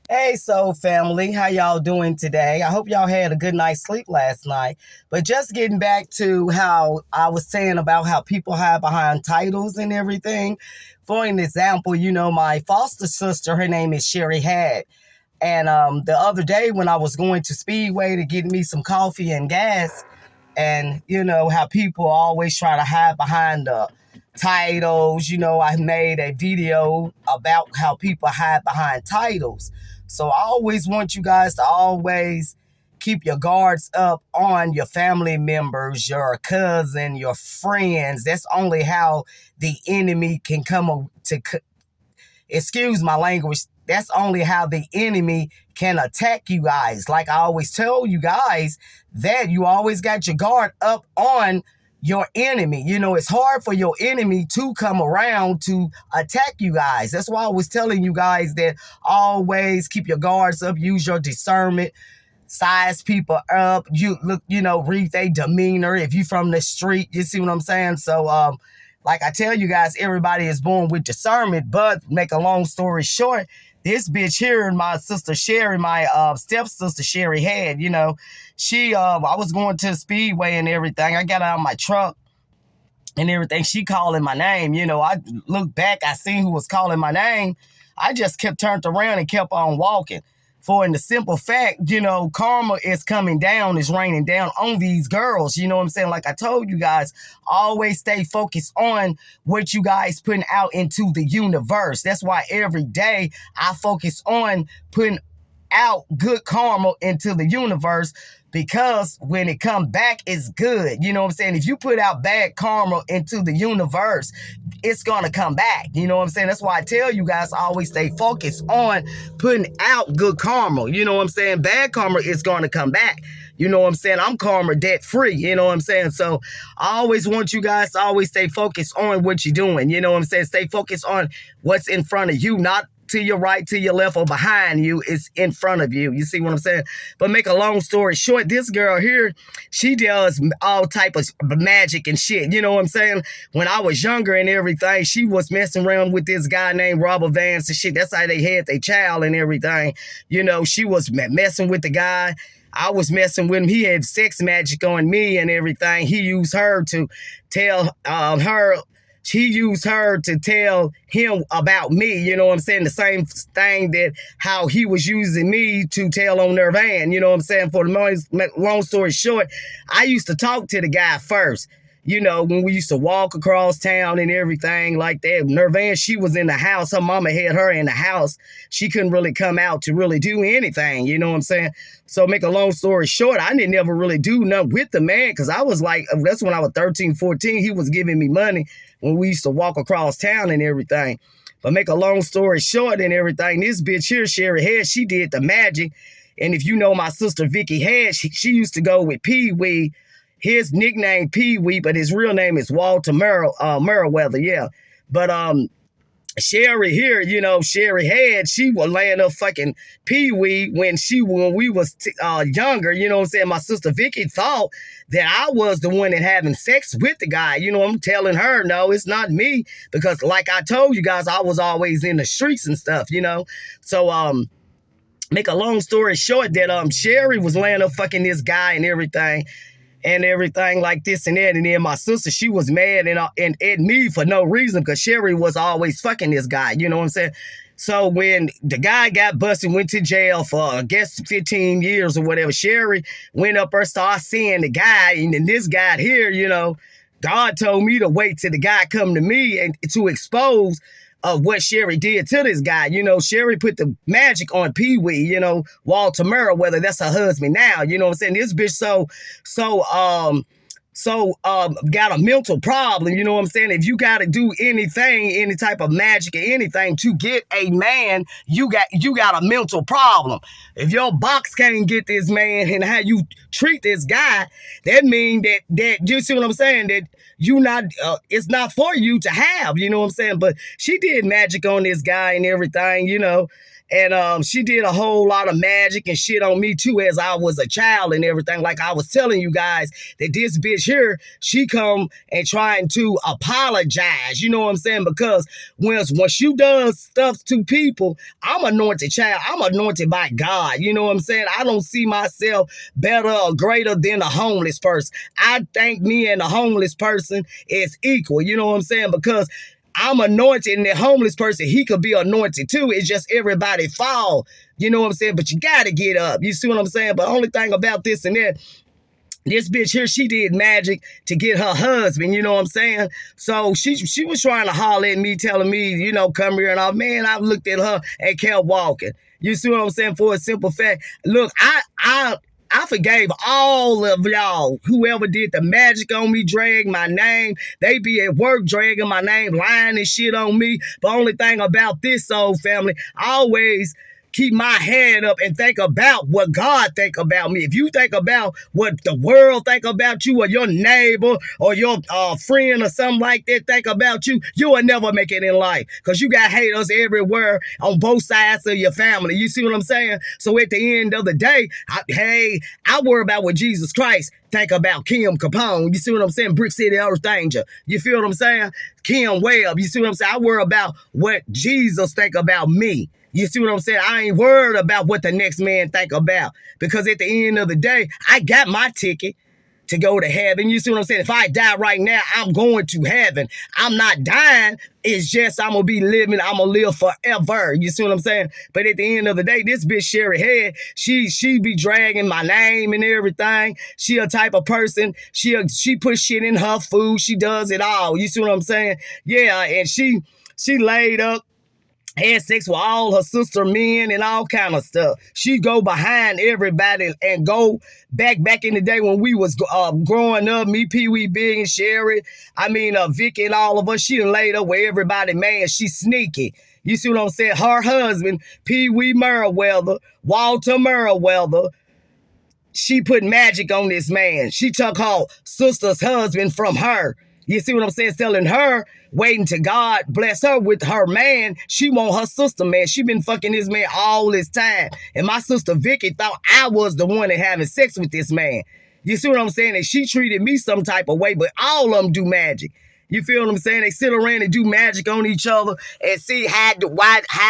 Hey, Soul Family, how y'all doing today? I hope y'all had a good night's sleep last night. But just getting back to how I was saying about how people hide behind titles and everything. For an example, my foster sister, her name is Sherry Had. And the other day when I was going to Speedway to get me some coffee and gas, and how people always try to hide behind the titles. I made a video about how people hide behind titles. So I always want you guys to always keep your guards up on your family members, your cousin, your friends. That's only how the enemy can come to, excuse my language, that's only how the enemy can attack you guys. Like I always tell you guys, that you always got your guard up on your enemy. It's hard for your enemy to come around to attack you guys. That's why I was telling you guys that always keep your guards up, use your discernment, size people up, you look, read their demeanor. If you from the street, you see what I'm saying? So like I tell you guys, everybody is born with discernment. But make a long story short, this bitch here and my sister Sherry, my stepsister Sherry Had, she I was going to the Speedway and everything. I got out of my truck and everything. She calling my name. I looked back, I seen who was calling my name. I just kept turned around and kept on walking. For in the simple fact, karma is coming down, is raining down on these girls. You know what I'm saying? Like I told you guys, always stay focused on what you guys putting out into the universe. That's why every day I focus on putting out good karma into the universe, because when it come back, it's good. You know what I'm saying? If you put out bad karma into the universe, it's gonna come back. You know what I'm saying? That's why I tell you guys, always stay focused on putting out good karma. You know what I'm saying? Bad karma is gonna come back. You know what I'm saying? I'm karma debt free. You know what I'm saying? So I always want you guys to always stay focused on what you're doing. You know what I'm saying? Stay focused on what's in front of you, not to your right, to your left, or behind you. Is in front of you. You see what I'm saying? But make a long story short, this girl here, she does all type of magic and shit. You know what I'm saying? When I was younger and everything, she was messing around with this guy named Robert Vance and shit. That's how they had their child and everything. She was messing with the guy. I was messing with him. He had sex magic on me and everything. He used her to tell her. She used her to tell him about me, you know what I'm saying? The same thing that how he was using me to tell on Nirvan, you know what I'm saying? For the long story short, I used to talk to the guy first. When we used to walk across town and everything like that. Nirvan, she was in the house. Her mama had her in the house. She couldn't really come out to really do anything, you know what I'm saying? So make a long story short, I didn't ever really do nothing with the man, because I was like, that's when I was 13, 14. He was giving me money when we used to walk across town and everything. But make a long story short and everything, this bitch here, Sherry Head, she did the magic. And if you know my sister Vicky Head, she used to go with Pee Wee. His nickname Pee Wee, but his real name is Walter Merriweather, yeah. But Sherry here, Sherry Head, she was laying up fucking Pee Wee when we was younger. You know what I'm saying? My sister Vicky thought that I was the one that having sex with the guy. I'm telling her, no, it's not me, because like I told you guys, I was always in the streets and stuff. So make a long story short, that Sherry was laying up fucking this guy and everything like this and that. And then my sister, she was mad and at me for no reason, because Sherry was always fucking this guy. You know what I'm saying? So when the guy got busted, went to jail for, I guess, 15 years or whatever, Sherry went up there, started seeing the guy. And then this guy here, God told me to wait till the guy come to me and to expose what Sherry did to this guy. Sherry put the magic on Pee Wee, Walter Merriweather, that's her husband now. You know what I'm saying? This bitch got a mental problem. You know what I'm saying? If you got to do anything, any type of magic or anything to get a man, you got a mental problem. If your box can't get this man and how you treat this guy, that mean that you see what I'm saying? That it's not for you to have, you know what I'm saying? But she did magic on this guy and everything, And she did a whole lot of magic and shit on me too as I was a child and everything. Like I was telling you guys that this bitch here, she come and trying to apologize. You know what I'm saying? Because once you does stuff to people, I'm anointed child. I'm anointed by God. You know what I'm saying? I don't see myself better or greater than a homeless person. I think me and a homeless person is equal. You know what I'm saying? Because I'm anointed, and the homeless person, he could be anointed too. It's just everybody fall. You know what I'm saying? But you gotta get up. You see what I'm saying? But only thing about this and that, this bitch here, she did magic to get her husband, you know what I'm saying? So she was trying to holler at me, telling me, you know, come here and all. Man, I looked at her and kept walking. You see what I'm saying? For a simple fact. Look, I forgave all of y'all, whoever did the magic on me, drag my name. They be at work dragging my name, lying and shit on me. But only thing about this old family, I always keep my head up and think about what God think about me. If you think about what the world think about you, or your neighbor or your friend or something like that think about you, you will never make it in life, because you got haters everywhere on both sides of your family. You see what I'm saying? So at the end of the day, I worry about what Jesus Christ think about Kim Capone. You see what I'm saying? Brick City Earth Danger. You feel what I'm saying? Kim Webb. You see what I'm saying? I worry about what Jesus think about me. You see what I'm saying? I ain't worried about what the next man think about, because at the end of the day, I got my ticket to go to heaven. You see what I'm saying? If I die right now, I'm going to heaven. I'm not dying. It's just I'm going to be living. I'm going to live forever. You see what I'm saying? But at the end of the day, this bitch Sherry Head, she be dragging my name and everything. She a type of person. She put shit in her food. She does it all. You see what I'm saying? Yeah, and she laid up, had sex with all her sister men and all kind of stuff. She go behind everybody and go back in the day when we was growing up, me, Pee Wee, Big, and Sherry. Vicky and all of us. She done laid up with everybody, man. She sneaky. You see what I'm saying? Her husband, Pee Wee Merriweather, Walter Merriweather, she put magic on this man. She took her sister's husband from her. You see what I'm saying? Selling her, waiting to God bless her with her man. She want her sister, man. She been fucking this man all this time. And my sister Vicky thought I was the one that having sex with this man. You see what I'm saying? And she treated me some type of way, but all of them do magic. You feel what I'm saying? They sit around and do magic on each other and see how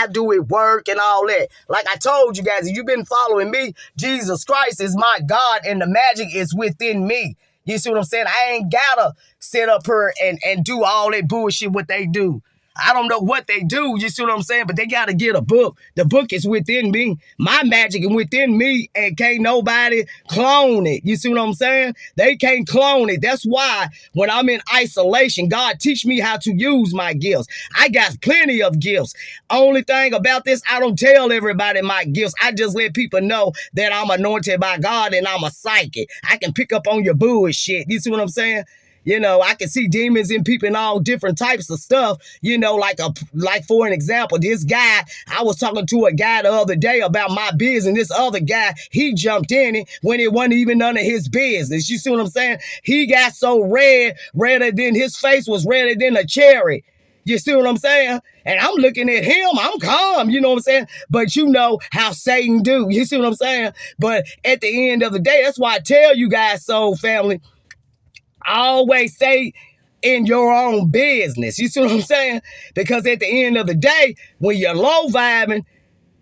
do it work and all that. Like I told you guys, if you've been following me, Jesus Christ is my God and the magic is within me. You see what I'm saying? I ain't gotta sit up here and do all that bullshit what they do. I don't know what they do, you see what I'm saying? But they got to get a book. The book is within me. My magic is within me, and can't nobody clone it. You see what I'm saying? They can't clone it. That's why when I'm in isolation, God teach me how to use my gifts. I got plenty of gifts. Only thing about this, I don't tell everybody my gifts. I just let people know that I'm anointed by God and I'm a psychic. I can pick up on your bullshit. You see what I'm saying? You know, I can see demons in people and all different types of stuff. You know, like for an example, this guy, I was talking to a guy the other day about my business. This other guy, he jumped in it when it wasn't even none of his business. You see what I'm saying? He got so redder than his face was redder than a cherry. You see what I'm saying? And I'm looking at him, I'm calm, you know what I'm saying? But you know how Satan do. You see what I'm saying? But at the end of the day, that's why I tell you guys, soul family, I always say in your own business. You see what I'm saying? Because at the end of the day, when you're low vibing,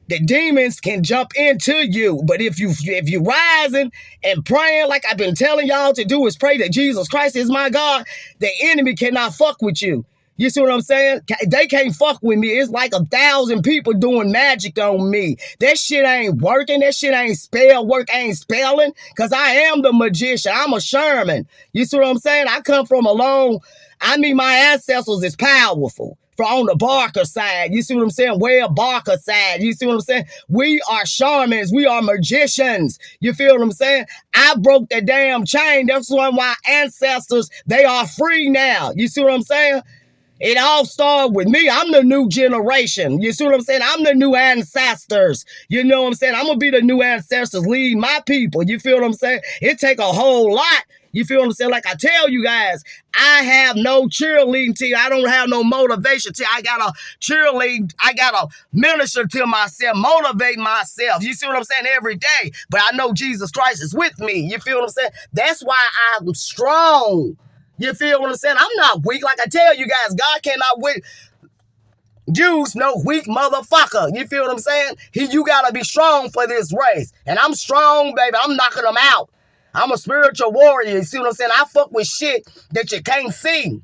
the demons can jump into you. But if you rising and praying like I've been telling y'all to do, is pray that Jesus Christ is my God, the enemy cannot fuck with you. You see what I'm saying? They can't fuck with me. It's like 1,000 people doing magic on me. That shit ain't working. That shit ain't spell work. Ain't spelling. Because I am the magician. I'm a Sherman. You see what I'm saying? I come from my ancestors is powerful. From on the Barker side. You see what I'm saying? Webb Barker side. You see what I'm saying? We are shamans. We are magicians. You feel what I'm saying? I broke the damn chain. That's why my ancestors, they are free now. You see what I'm saying? It all started with me. I'm the new generation. You see what I'm saying? I'm the new ancestors. You know what I'm saying? I'm going to be the new ancestors, lead my people. You feel what I'm saying? It take a whole lot You feel what I'm saying? Like I tell you guys, I have no cheerleading team. I don't have no motivation team. I got a cheerlead. I got to minister to myself, motivate myself. You see what I'm saying? Every day. But I know Jesus Christ is with me. You feel what I'm saying? That's why I'm strong. You feel what I'm saying? I'm not weak. Like I tell you guys, God cannot use no weak motherfucker. You feel what I'm saying? You got to be strong for this race. And I'm strong, baby. I'm knocking them out. I'm a spiritual warrior. You see what I'm saying? I fuck with shit that you can't see.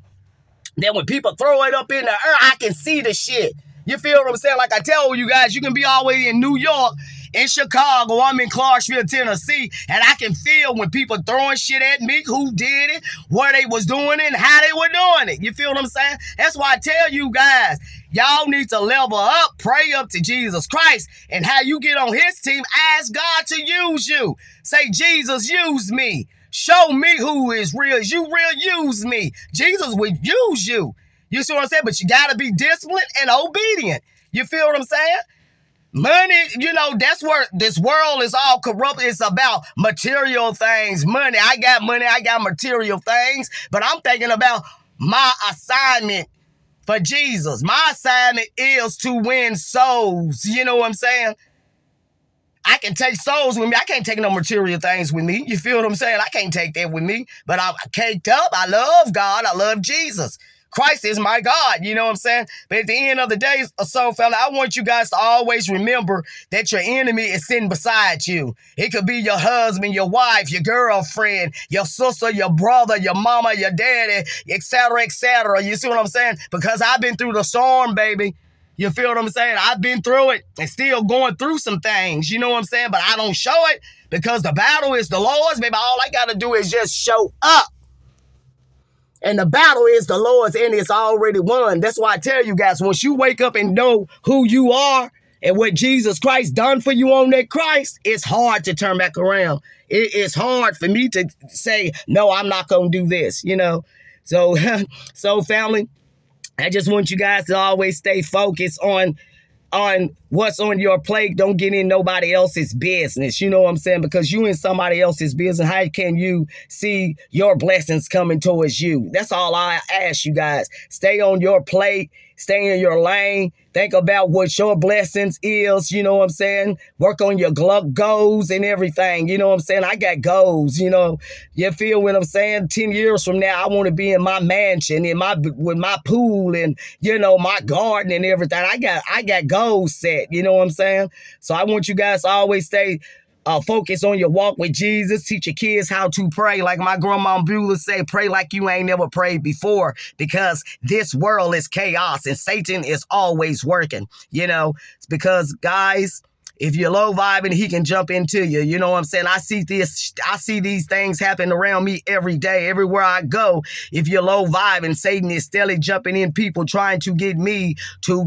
Then when people throw it up in the air, I can see the shit. You feel what I'm saying? Like I tell you guys, you can be all the way in New York, in Chicago, I'm in Clarksville, Tennessee, and I can feel when people throwing shit at me, who did it, where they was doing it, and how they were doing it. You feel what I'm saying? That's why I tell you guys, y'all need to level up, pray up to Jesus Christ, and how you get on his team, ask God to use you. Say, Jesus, use me. Show me who is real. Is you real? Use me. Jesus would use you. You see what I'm saying? But you got to be disciplined and obedient. You feel what I'm saying? Money, you know, that's where this world is all corrupt. It's about material things. Money. I got money. I got material things. But I'm thinking about my assignment for Jesus. My assignment is to win souls. You know what I'm saying? I can take souls with me. I can't take no material things with me. You feel what I'm saying? I can't take that with me. But I'm caked up. I love God. I love Jesus. Christ is my God. You know what I'm saying? But at the end of the day, so fella, I want you guys to always remember that your enemy is sitting beside you. It could be your husband, your wife, your girlfriend, your sister, your brother, your mama, your daddy, etc., etc. You see what I'm saying? Because I've been through the storm, baby. You feel what I'm saying? I've been through it and still going through some things. You know what I'm saying? But I don't show it because the battle is the Lord's. Baby, all I got to do is just show up. And the battle is the Lord's and it's already won. That's why I tell you guys, once you wake up and know who you are and what Jesus Christ done for you on that Christ, it's hard to turn back around. It's hard for me to say, no, I'm not going to do this, you know? So, so family, I just want you guys to always stay focused on what's on your plate. Don't get in nobody else's business. You know what I'm saying? Because you in somebody else's business, how can you see your blessings coming towards you? That's all I ask you guys. Stay on your plate. Stay in your lane. Think about what your blessings is. You know what I'm saying? Work on your goals and everything. You know what I'm saying? I got goals, you know. You feel what I'm saying? 10 years from now, I want to be in my mansion, with my pool and, you know, my garden and everything. I got goals set. You know what I'm saying? So I want you guys to always stay focus on your walk with Jesus. Teach your kids how to pray. Like my grandma Beulah say, pray like you ain't never prayed before, because this world is chaos and Satan is always working. You know, it's because, guys, if you're low vibing, he can jump into you. You know what I'm saying? I see these things happen around me every day, everywhere I go. If you're low vibing, Satan is steadily jumping in people trying to get me to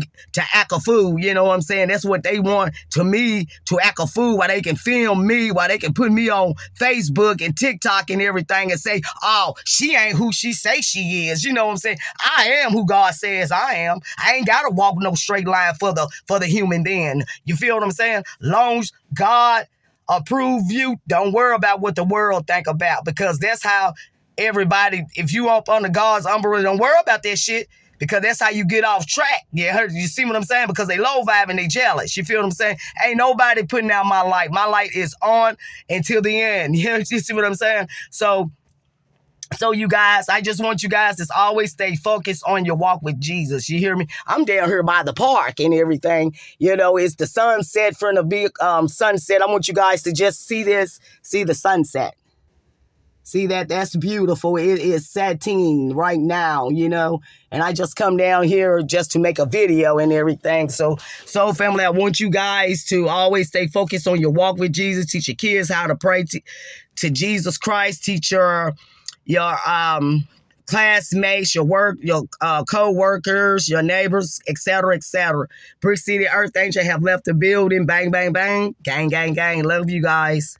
act a fool. You know what I'm saying? That's what they want me to act a fool, while they can film me, while they can put me on Facebook and TikTok and everything and say, oh, she ain't who she say she is. You know what I'm saying? I am who God says I am. I ain't got to walk no straight line for the human being. You feel what I'm saying? Long as God approve you, don't worry about what the world think about, because that's how everybody, if you up under God's umbrella, don't worry about that shit, because that's how you get off track. Yeah, you see what I'm saying? Because they low vibe and they jealous. You feel what I'm saying? Ain't nobody putting out my light. My light is on until the end. You see what I'm saying? So you guys, I just want you guys to always stay focused on your walk with Jesus. You hear me? I'm down here by the park and everything. You know, it's the sunset from the big sunset. I want you guys to just see the sunset. See that? That's beautiful. It is setting right now, you know. And I just come down here just to make a video and everything. So family, I want you guys to always stay focused on your walk with Jesus. Teach your kids how to pray to Jesus Christ. Teach your classmates, your co-workers, your neighbors, etc., etc. Brick City Earth Angel have left the building. Bang, bang, bang. Gang, gang, gang. Love you guys.